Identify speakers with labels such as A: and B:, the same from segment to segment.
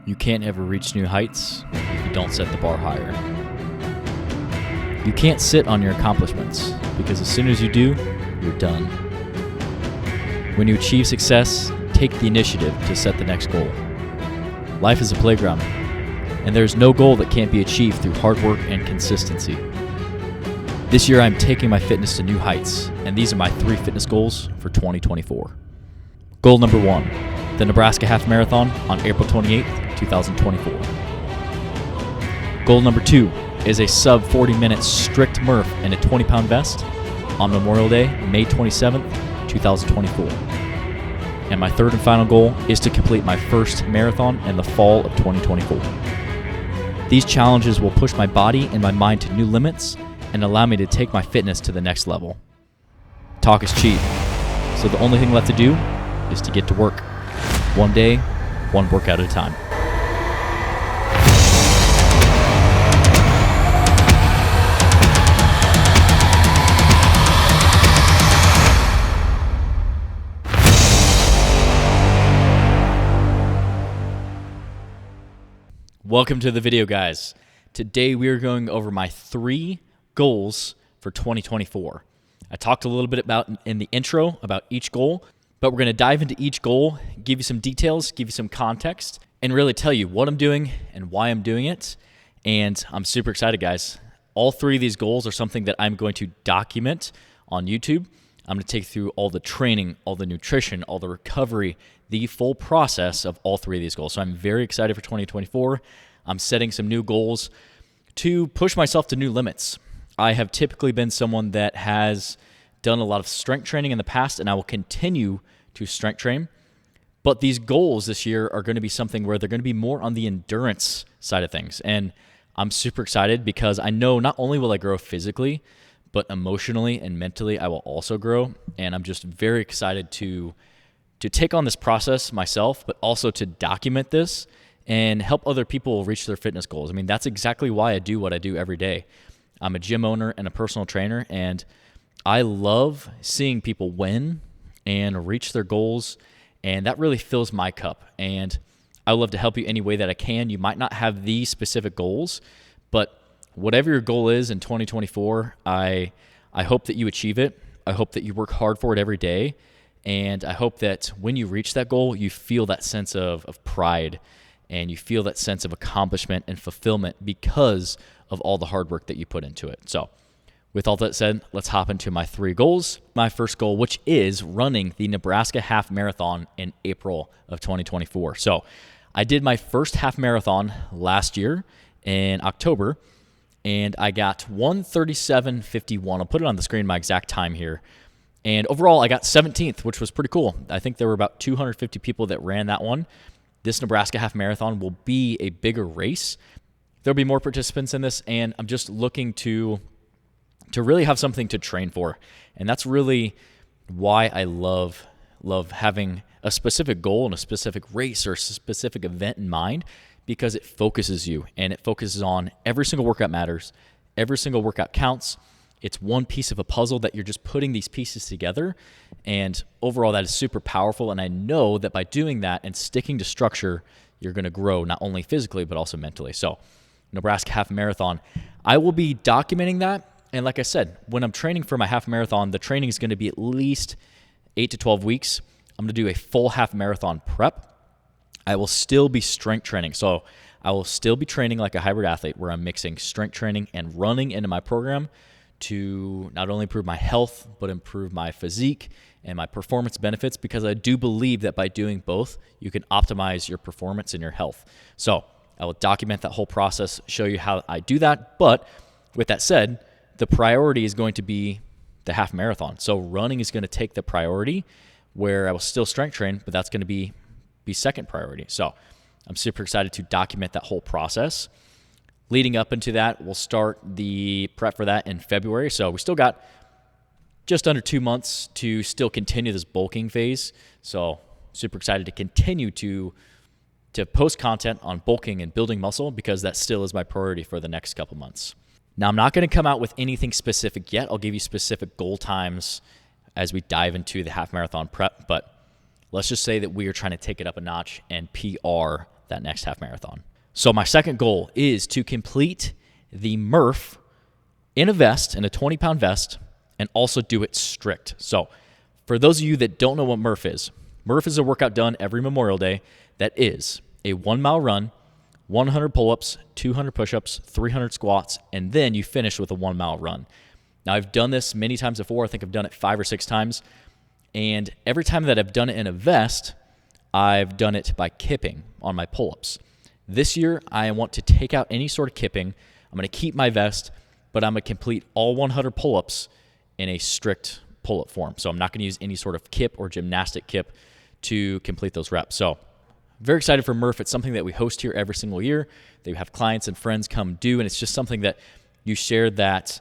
A: You can't ever reach new heights if you don't set the bar higher. You can't sit on your accomplishments because as soon as you do, you're done. When you achieve success, take the initiative to set the next goal. Life is a playground, and there's no goal that can't be achieved through hard work and consistency. This year, I'm taking my fitness to new heights, and these are my 3 fitness goals for 2024. Goal number 1, the Nebraska Half Marathon on April 28th, 2024. Goal number 2 is a sub 40-minute strict Murph and a 20-pound vest on Memorial Day, May 27th, 2024. And my 3rd and final goal is to complete my first marathon in the fall of 2024. These challenges will push my body and my mind to new limits and allow me to take my fitness to the next level. Talk is cheap, so the only thing left to do is to get to work. One day, one workout at a time. Welcome to the video, guys. Today we are going over my 3 goals for 2024. I talked a little bit about in the intro about each goal, but we're going to dive into each goal, give you some details, give you some context, and really tell you what I'm doing and why I'm doing it. And I'm super excited, guys. All 3 of these goals are something that I'm going to document on YouTube. I'm going to take you through all the training, all the nutrition, all the recovery, the full process of all 3 of these goals. So I'm very excited for 2024. I'm setting some new goals to push myself to new limits. I have typically been someone that has done a lot of strength training in the past, and I will continue to strength train. But these goals this year are going to be something where they're going to be more on the endurance side of things. And I'm super excited because I know not only will I grow physically, but emotionally and mentally I will also grow. And I'm just very excited to take on this process myself, but also to document this and help other people reach their fitness goals. I mean, that's exactly why I do what I do every day. I'm a gym owner and a personal trainer, and I love seeing people win and reach their goals, and that really fills my cup. And I love to help you any way that I can. You might not have these specific goals, but whatever your goal is in 2024, I hope that you achieve it. I hope that you work hard for it every day, and I hope that when you reach that goal, you feel that sense of pride, and you feel that sense of accomplishment and fulfillment because of all the hard work that you put into it. So with all that said, let's hop into my 3 goals. My first goal, which is running the Nebraska Half Marathon in April of 2024. So I did my first half marathon last year in October, and I got 1:37:51. I'll put it on the screen, my exact time here. And overall, I got 17th, which was pretty cool. I think there were about 250 people that ran that one. This Nebraska Half Marathon will be a bigger race. There'll be more participants in this, and I'm just looking to really have something to train for. And that's really why I love having a specific goal and a specific race or a specific event in mind, because it focuses you, and it focuses on every single workout matters. Every single workout counts. It's one piece of a puzzle that you're just putting these pieces together. And overall, that is super powerful. And I know that by doing that and sticking to structure, you're going to grow not only physically, but also mentally. So Nebraska Half Marathon, I will be documenting that. And like I said, when I'm training for my half marathon, the training is going to be at least 8 to 12 weeks. I'm going to do a full half marathon prep. I will still be strength training. So I will still be training like a hybrid athlete where I'm mixing strength training and running into my program to not only improve my health, but improve my physique and my performance benefits, because I do believe that by doing both, you can optimize your performance and your health. So I will document that whole process, show you how I do that. But with that said, the priority is going to be the half marathon. So running is going to take the priority, where I will still strength train, but that's going to be second priority. So I'm super excited to document that whole process. Leading up into that, we'll start the prep for that in February. So we still got just under 2 months to still continue this bulking phase. So super excited to continue to post content on bulking and building muscle, because that still is my priority for the next couple months. Now, I'm not going to come out with anything specific yet. I'll give you specific goal times as we dive into the half marathon prep, but let's just say that we are trying to take it up a notch and PR that next half marathon. So my second goal is to complete the Murph in a vest, in a 20-pound vest, and also do it strict. So for those of you that don't know what Murph is a workout done every Memorial Day that is a 1 mile run, 100 pull-ups, 200 push-ups, 300 squats, and then you finish with a 1 mile run. Now, I've done this many times before. I think I've done it 5 or 6 times. And every time that I've done it in a vest, I've done it by kipping on my pull-ups. This year, I want to take out any sort of kipping. I'm going to keep my vest, but I'm going to complete all 100 pull-ups in a strict pull-up form. So I'm not going to use any sort of kip or gymnastic kip to complete those reps. So very excited for Murph. It's something that we host here every single year. They have clients and friends come do, and it's just something that you share that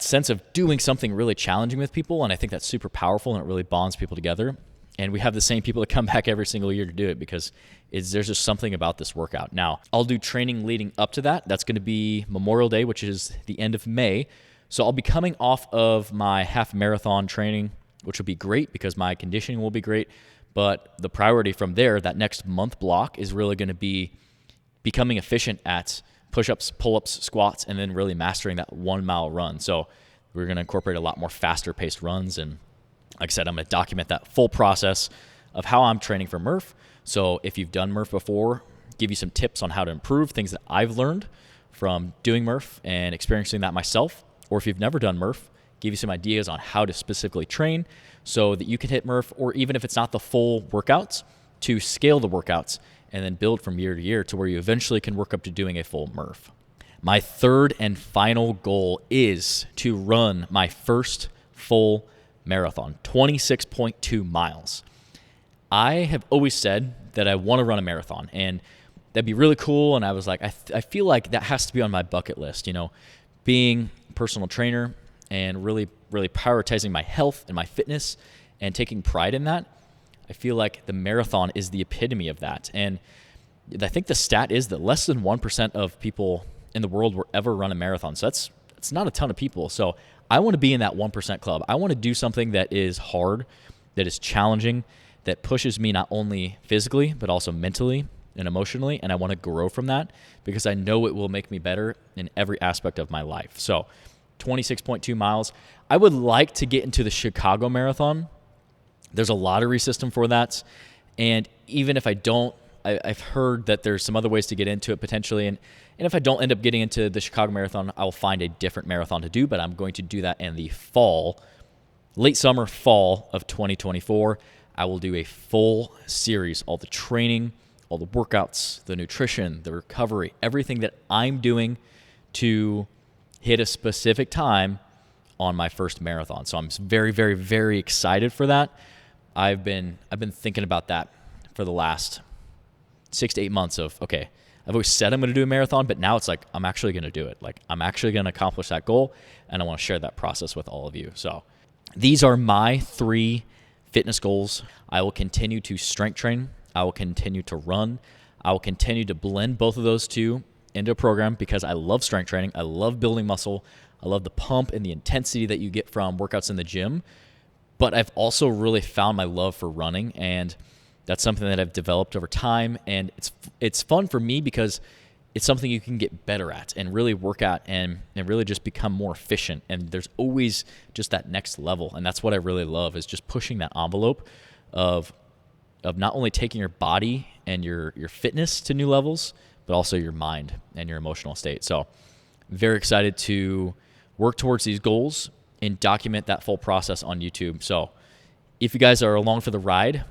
A: sense of doing something really challenging with people, and I think that's super powerful, and it really bonds people together. And we have the same people that come back every single year to do it because there's just something about this workout. Now, I'll do training leading up to that. That's going to be Memorial Day, which is the end of May. So I'll be coming off of my half marathon training, which will be great because my conditioning will be great. But the priority from there, that next month block, is really going to be becoming efficient at push-ups, pull-ups, squats, and then really mastering that 1 mile run. So we're going to incorporate a lot more faster paced runs. And like I said, I'm going to document that full process of how I'm training for Murph. So if you've done Murph before, give you some tips on how to improve, things that I've learned from doing Murph and experiencing that myself. Or if you've never done Murph, give you some ideas on how to specifically train so that you can hit Murph, or even if it's not the full workouts, to scale the workouts and then build from year to year to where you eventually can work up to doing a full Murph. My third and final goal is to run my first full marathon, 26.2 miles. I have always said that I want to run a marathon, and that'd be really cool. And I was like, I feel like that has to be on my bucket list, being a personal trainer and really, really prioritizing my health and my fitness and taking pride in that. I feel like the marathon is the epitome of that. And I think the stat is that less than 1% of people in the world will ever run a marathon. So it's not a ton of people. So I want to be in that 1% club. I want to do something that is hard, that is challenging, that pushes me not only physically, but also mentally and emotionally. And I want to grow from that because I know it will make me better in every aspect of my life. So 26.2 miles. I would like to get into the Chicago Marathon. There's a lottery system for that. And even if I don't, I've heard that there's some other ways to get into it potentially. And if I don't end up getting into the Chicago Marathon, I'll find a different marathon to do, but I'm going to do that in the fall, late summer, fall of 2024. I will do a full series, all the training, all the workouts, the nutrition, the recovery, everything that I'm doing to hit a specific time on my first marathon. So I'm very, very, very excited for that. I've been thinking about that for the last 6 to 8 months of, okay, I've always said I'm going to do a marathon, but now it's like I'm actually going to do it. Like I'm actually going to accomplish that goal, and I want to share that process with all of you. So these are my 3 fitness goals. I will continue to strength train. I will continue to run. I will continue to blend both of those two into a program because I love strength training. I love building muscle. I love the pump and the intensity that you get from workouts in the gym. But I've also really found my love for running, and that's something that I've developed over time. And it's fun for me because it's something you can get better at and really work at and really just become more efficient. And there's always just that next level. And that's what I really love, is just pushing that envelope of not only taking your body and your fitness to new levels, but also your mind and your emotional state. So very excited to work towards these goals and document that full process on YouTube. So if you guys are along for the ride,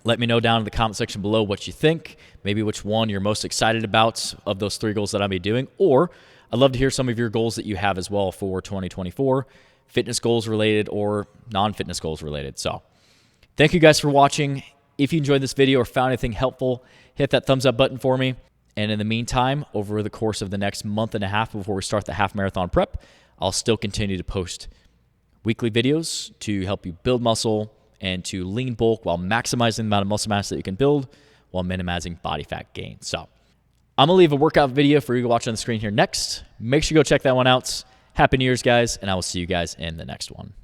A: let me know down in the comment section below what you think, maybe which one you're most excited about of those 3 goals that I'll be doing. Or I'd love to hear some of your goals that you have as well for 2024, fitness goals related or non-fitness goals related. So thank you guys for watching. If you enjoyed this video or found anything helpful, hit that thumbs up button for me. And in the meantime, over the course of the next month and a half before we start the half marathon prep, I'll still continue to post weekly videos to help you build muscle and to lean bulk while maximizing the amount of muscle mass that you can build while minimizing body fat gain. So I'm going to leave a workout video for you to watch on the screen here next. Make sure you go check that one out. Happy New Year's, guys, and I will see you guys in the next one.